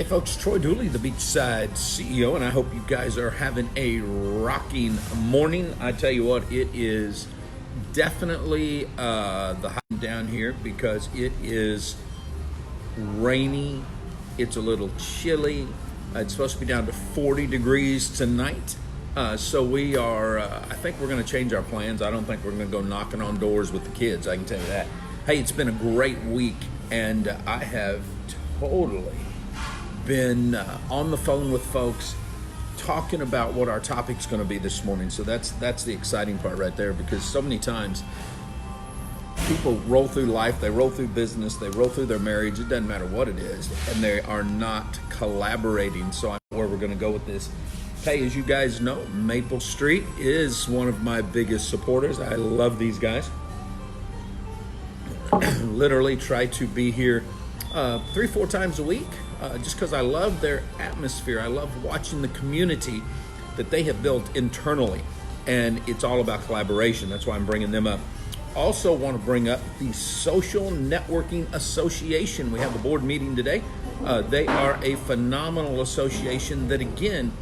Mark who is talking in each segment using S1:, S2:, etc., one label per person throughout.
S1: Hey folks, Troy Dooley, the Beachside CEO, and I hope you guys are having a rocking morning. I tell you what, it is definitely the high down here because it is rainy. It's a little chilly. It's supposed to be down to 40 degrees tonight. So we are, I think we're going to change our plans. I don't think we're going to go knocking on doors with the kids, I can tell you that. Hey, it's been a great week, and I have totally been on the phone with folks talking about what our topic's going to be this morning. So that's the exciting part right there, because so many times people roll through life, they roll through business, they roll through their marriage, it doesn't matter what it is, and they are not collaborating. So I know where we're going to go with this. Hey, as you guys know, Maple Street is one of my biggest supporters. I love these guys. Literally try to be here 3-4 times a week, just because I love their atmosphere. I love watching the community that they have built internally, and it's all about collaboration. That's why I'm bringing them up. Also want to bring up the Social Networking Association. We have a board meeting today. They are a phenomenal association that, again,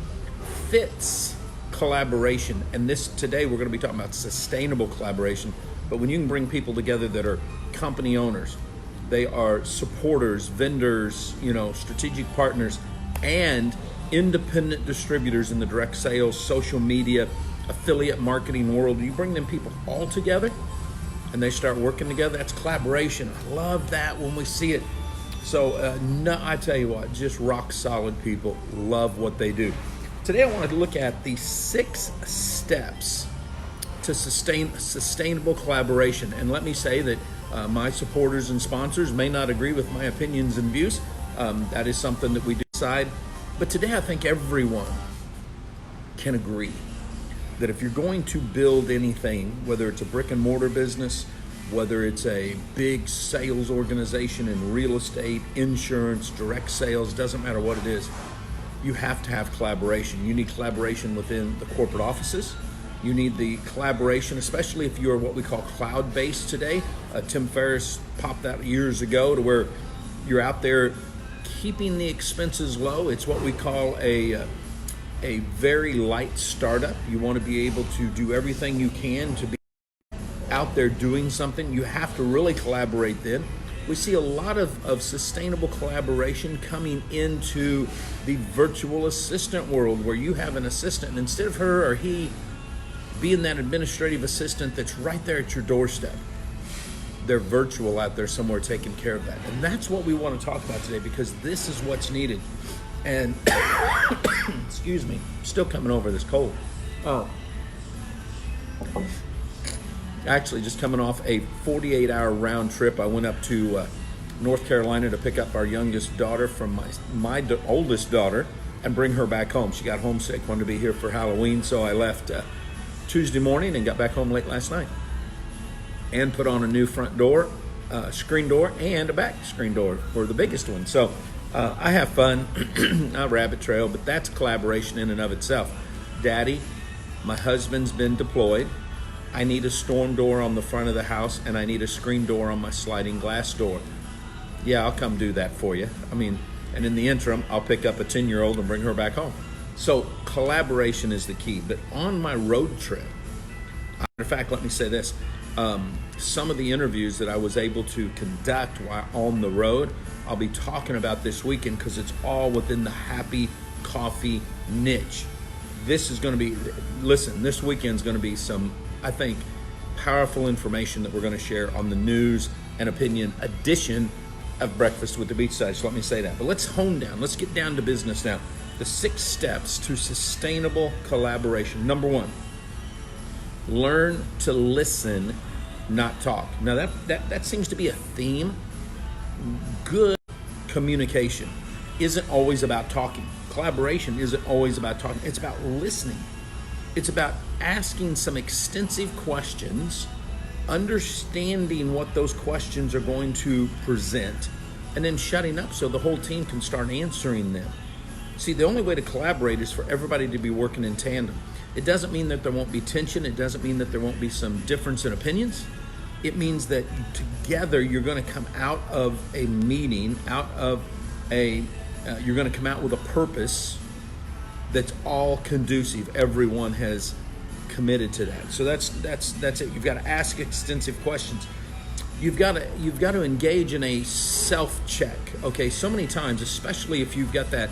S1: fits collaboration. And today we're going to be talking about sustainable collaboration. But when you can bring people together that are company owners, they are supporters, vendors, strategic partners, and independent distributors in the direct sales, social media, affiliate marketing world. You bring them people all together and they start working together. That's collaboration. I love that when we see it. So I tell you what, just rock solid people. Love what they do. Today I wanted to look at the 6 steps to sustainable collaboration. And let me say that my supporters and sponsors may not agree with my opinions and views. That is something that we decide. But today I think everyone can agree that if you're going to build anything, whether it's a brick and mortar business, whether it's a big sales organization in real estate, insurance, direct sales, doesn't matter what it is, you have to have collaboration. You need collaboration within the corporate offices. You need the collaboration, especially if you're what we call cloud-based today. Tim Ferriss popped that years ago to where you're out there keeping the expenses low. It's what we call a very light startup. You want to be able to do everything you can to be out there doing something. You have to really collaborate then. We see a lot of sustainable collaboration coming into the virtual assistant world, where you have an assistant, and instead of her or he being that administrative assistant that's right there at your doorstep, they're virtual out there somewhere taking care of that. And that's what we want to talk about today, because this is what's needed. And excuse me, still coming over this cold. Actually, just coming off a 48-hour round trip. I went up to North Carolina to pick up our youngest daughter from my oldest daughter and bring her back home. She got homesick, wanted to be here for Halloween, so I left Tuesday morning and got back home late last night and put on a new front door, screen door, and a back screen door for the biggest one. So I have fun. I rabbit trail, but that's collaboration in and of itself. Daddy, my husband's been deployed. I need a storm door on the front of the house, and I need a screen door on my sliding glass door. Yeah, I'll come do that for you. And in the interim, I'll pick up a 10-year-old and bring her back home. So collaboration is the key. But on my road trip, in fact, let me say this. Some of the interviews that I was able to conduct while on the road, I'll be talking about this weekend, because it's all within the happy coffee niche. This is going to be, this weekend's going to be some, I think, powerful information that we're going to share on the news and opinion edition of Breakfast with the Beachside. So let me say that. But let's hone down. Let's get down to business now. The 6 steps to sustainable collaboration. Number 1, learn to listen, not talk. Now that seems to be a theme. Good communication isn't always about talking. Collaboration isn't always about talking. It's about listening. It's about asking some extensive questions, understanding what those questions are going to present, and then shutting up so the whole team can start answering them. See, the only way to collaborate is for everybody to be working in tandem. It doesn't mean that there won't be tension. It doesn't mean that there won't be some difference in opinions. It means that together you're going to come out of a meeting, out of a You're going to come out with a purpose that's all conducive. Everyone has committed to that. So that's it. You've got to ask extensive questions. You've got to engage in a self-check. Okay, so many times, especially if you've got that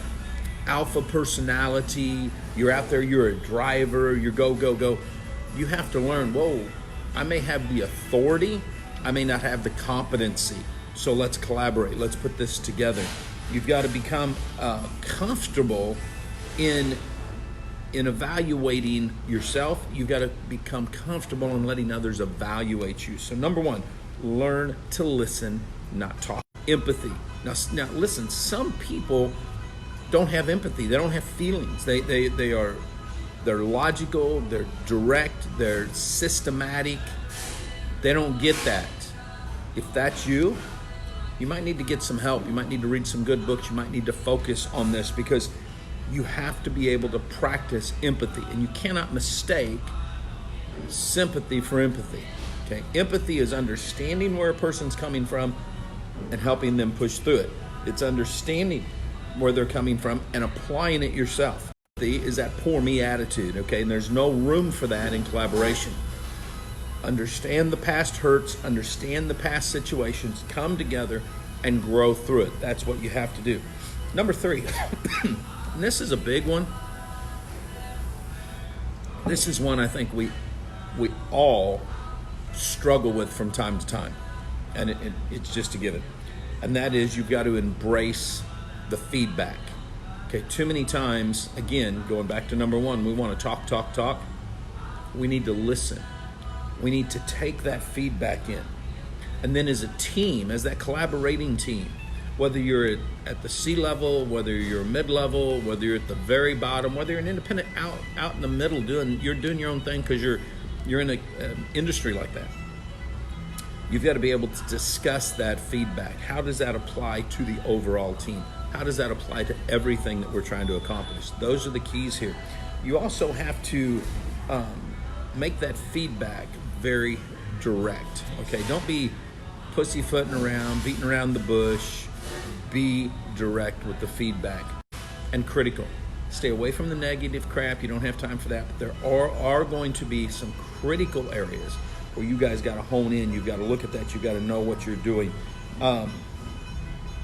S1: alpha personality, you're out there, you're a driver, you're go, go, go. You have to learn, whoa, I may have the authority, I may not have the competency. So let's collaborate, let's put this together. You've got to become comfortable in evaluating yourself. You've got to become comfortable in letting others evaluate you. So number one, learn to listen, not talk. Empathy. Now listen, some people don't have empathy. They don't have feelings. They're logical, they're direct, they're systematic. They don't get that. If that's you, you might need to get some help. You might need to read some good books. You might need to focus on this, because you have to be able to practice empathy, and you cannot mistake sympathy for empathy. Okay, empathy is understanding where a person's coming from and helping them push through it. It's understanding where they're coming from and applying it yourself. Empathy is that poor me attitude, okay? And there's no room for that in collaboration. Understand the past hurts, understand the past situations, come together and grow through it. That's what you have to do. Number 3, and this is a big one. This is one I think we all struggle with from time to time, and it's just a given. And that is, you've got to embrace the feedback. Okay, too many times, again, going back to number 1, we want to talk. We need to listen. We need to take that feedback in. And then as a team, as that collaborating team, whether you're at the C-level, whether you're mid-level, whether you're at the very bottom, whether you're an independent out in the middle doing your own thing because you're in an industry like that, you've got to be able to discuss that feedback. How does that apply to the overall team? How does that apply to everything that we're trying to accomplish? Those are the keys here. You also have to make that feedback very direct. Okay, don't be pussyfooting around, beating around the bush. Be direct with the feedback, and critical. Stay away from the negative crap. You don't have time for that. But there are going to be some critical areas where you guys got to hone in. You've got to look at that. You've got to know what you're doing. And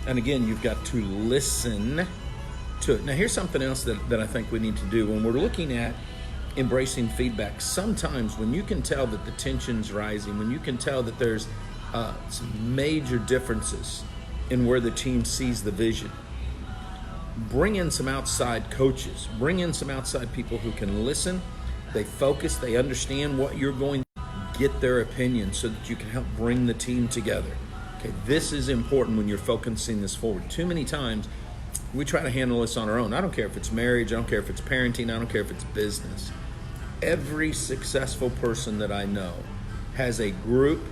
S1: again, you've got to listen to it. Now, here's something else that I think we need to do when we're looking at embracing feedback. Sometimes when you can tell that the tension's rising, when you can tell that there's some major differences in where the team sees the vision, bring in some outside coaches, bring in some outside people who can listen, they focus, they understand what you're going to get their opinion so that you can help bring the team together. Okay, this is important when you're focusing this forward. Too many times we try to handle this on our own. I don't care if it's marriage, I don't care if it's parenting, I don't care if it's business. Every successful person that I know has a group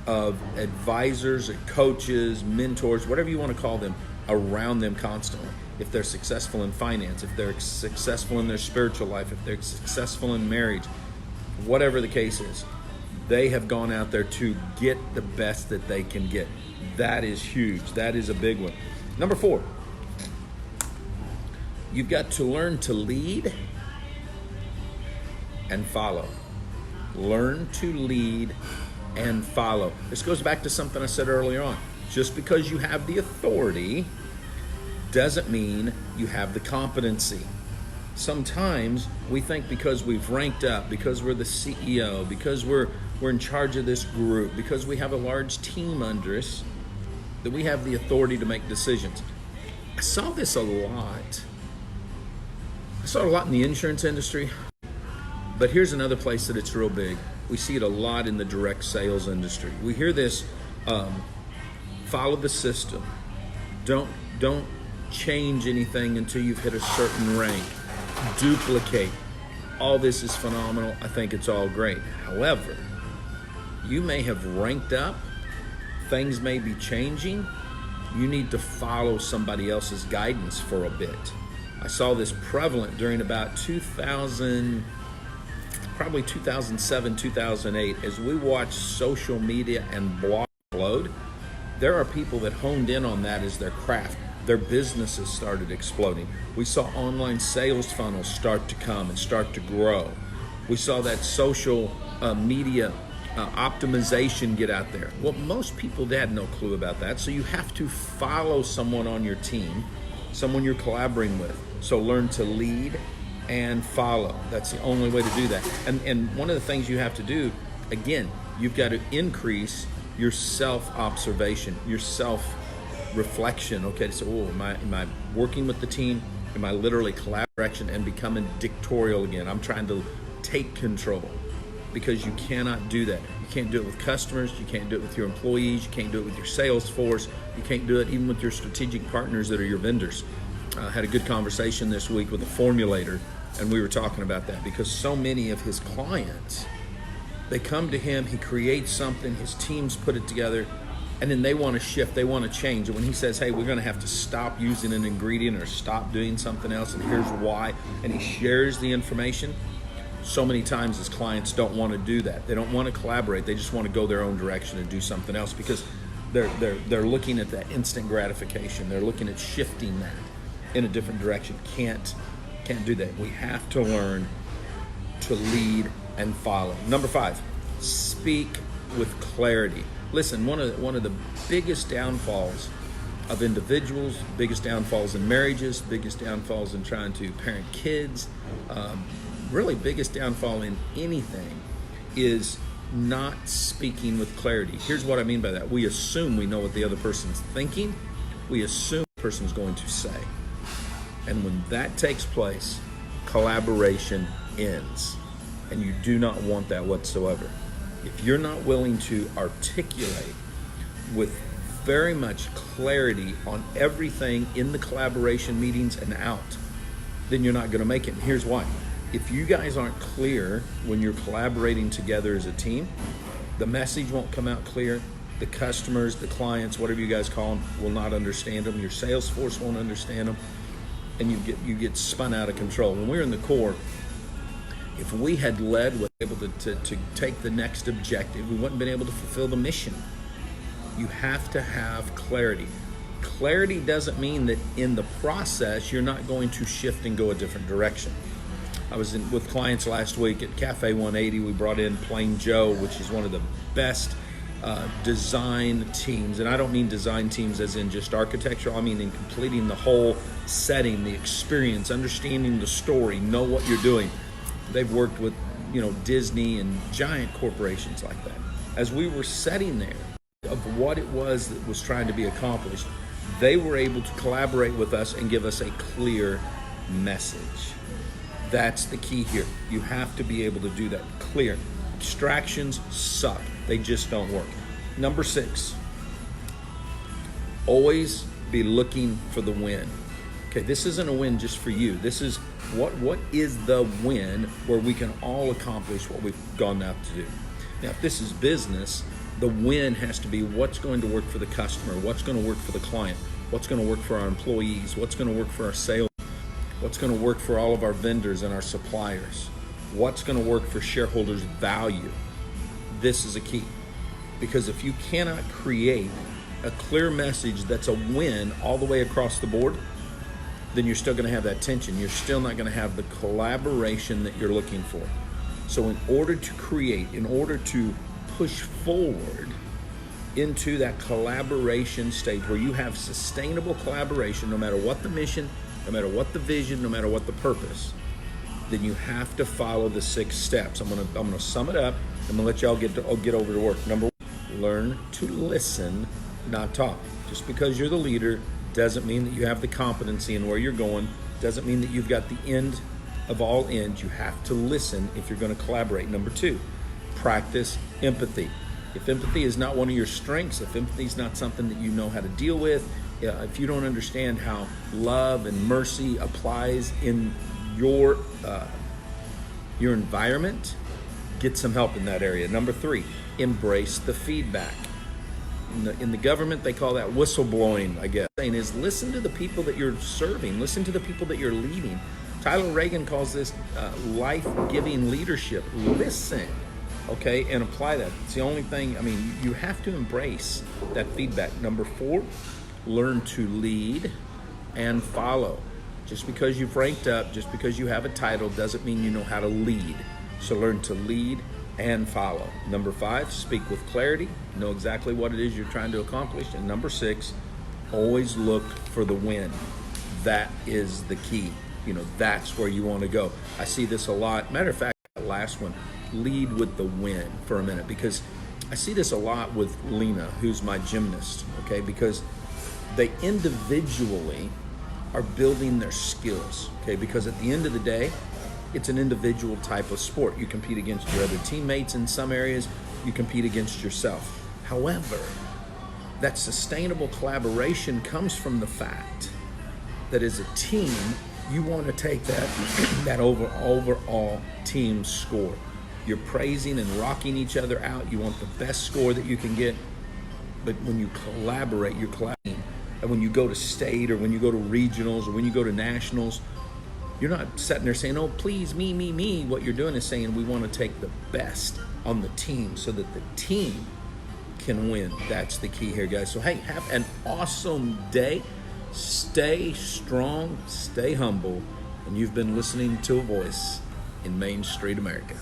S1: of advisors, coaches, mentors, whatever you want to call them, around them constantly. If they're successful in finance, if they're successful in their spiritual life, if they're successful in marriage, whatever the case is, they have gone out there to get the best that they can get. That is huge. That is a big one. Number 4, you've got to learn to lead and follow. Learn to lead and follow. This goes back to something I said earlier on. Just because you have the authority doesn't mean you have the competency. Sometimes we think because we've ranked up, because we're the CEO, because we're in charge of this group, because we have a large team under us, that we have the authority to make decisions. I saw this a lot. I saw it a lot in the insurance industry, but here's another place that it's real big. We see it a lot in the direct sales industry. We hear this, follow the system. Don't change anything until you've hit a certain rank. Duplicate. All this is phenomenal. I think it's all great. However, you may have ranked up. Things may be changing. You need to follow somebody else's guidance for a bit. I saw this prevalent during about 2007, 2008, as we watched social media and blog explode. There are people that honed in on that as their craft. their businesses started exploding. We saw online sales funnels start to come and start to grow. We saw that social media optimization get out there. Well, most people had no clue about that, so you have to follow someone on your team, someone you're collaborating with. So learn to lead and follow. That's the only way to do that. And one of the things you have to do, again, you've got to increase your self-observation, your self-reflection. Okay, so am I working with the team? Am I literally collaboration and becoming dictatorial again? I'm trying to take control, because you cannot do that. You can't do it with customers, you can't do it with your employees, you can't do it with your sales force, you can't do it even with your strategic partners that are your vendors. I had a good conversation this week with a formulator, and we were talking about that, because so many of his clients, they come to him, he creates something, his teams put it together, and then they want to shift, they want to change. And when he says, hey, we're going to have to stop using an ingredient or stop doing something else, and here's why, and he shares the information, so many times his clients don't want to do that. They don't want to collaborate. They just want to go their own direction and do something else, because they're looking at that instant gratification. They're looking at shifting that in a different direction. Can't do that. We have to learn to lead and follow. Number 5, speak with clarity. Listen, one of the biggest downfalls of individuals, biggest downfalls in marriages, biggest downfalls in trying to parent kids, really biggest downfall in anything is not speaking with clarity. Here's what I mean by that. We assume we know what the other person's thinking. We assume the person's going to say. And when that takes place, collaboration ends. And you do not want that whatsoever. If you're not willing to articulate with very much clarity on everything in the collaboration meetings and out, then you're not going to make it. And here's why. If you guys aren't clear when you're collaborating together as a team, the message won't come out clear. The customers, the clients, whatever you guys call them, will not understand them. Your sales force won't understand them, and you get spun out of control. When we were in the Corps, if we had led, was able to take the next objective, we wouldn't been able to fulfill the mission. You have to have clarity. Clarity doesn't mean that in the process you're not going to shift and go a different direction. I was with clients last week at Cafe 180. We brought in Plain Joe, which is one of the best design teams. And I don't mean design teams as in just architectural. I mean in completing the whole setting, the experience, understanding the story, know what you're doing. They've worked with, Disney and giant corporations like that. As we were sitting there of what it was that was trying to be accomplished, they were able to collaborate with us and give us a clear message. That's the key here. You have to be able to do that clear. Distractions suck. They just don't work. Number 6, always be looking for the win. Okay, this isn't a win just for you. This is what is the win where we can all accomplish what we've gone out to do. Now, if this is business, the win has to be what's going to work for the customer, what's going to work for the client, what's going to work for our employees, what's going to work for our sales, what's going to work for all of our vendors and our suppliers, what's going to work for shareholders' value. This is a key, because if you cannot create a clear message that's a win all the way across the board, then you're still going to have that tension. You're still not going to have the collaboration that you're looking for. So in order to push forward into that collaboration stage where you have sustainable collaboration, no matter what the mission, no matter what the vision, no matter what the purpose, then you have to follow the 6 steps. I'm gonna sum it up. I'm gonna let y'all get over to work. Number 1, learn to listen, not talk. Just because you're the leader doesn't mean that you have the competency in where you're going. Doesn't mean that you've got the end of all ends. You have to listen if you're going to collaborate. Number 2, practice empathy. If empathy is not one of your strengths, if empathy is not something that you know how to deal with, if you don't understand how love and mercy applies in your environment, get some help in that area. Number 3, embrace the feedback. In the government, they call that whistleblowing, I guess. Saying is listen to the people that you're serving, listen to the people that you're leading. Tyler Reagan calls this life-giving leadership. Listen, okay, and apply that. It's the only thing, you have to embrace that feedback. Number 4, learn to lead and follow. Just because you've ranked up, just because you have a title, doesn't mean you know how to lead. So learn to lead and follow. Number 5, speak with clarity. Know exactly what it is you're trying to accomplish. And number 6, always look for the win. That is the key. That's where you want to go. I see this a lot. Matter of fact, that last one, lead with the win for a minute, because I see this a lot with Lena, who's my gymnast, okay? Because they individually are building their skills, okay? Because at the end of the day, it's an individual type of sport. You compete against your other teammates in some areas, you compete against yourself. However, that sustainable collaboration comes from the fact that as a team, you want to take that overall team score. You're praising and rocking each other out. You want the best score that you can get. But when you collaborate, you're collaborating. And when you go to state, or when you go to regionals, or when you go to nationals, you're not sitting there saying, oh, please, me. What you're doing is saying, we want to take the best on the team so that the team can win. That's the key here, guys. So, hey, have an awesome day. Stay strong, stay humble, and you've been listening to a voice in Main Street America.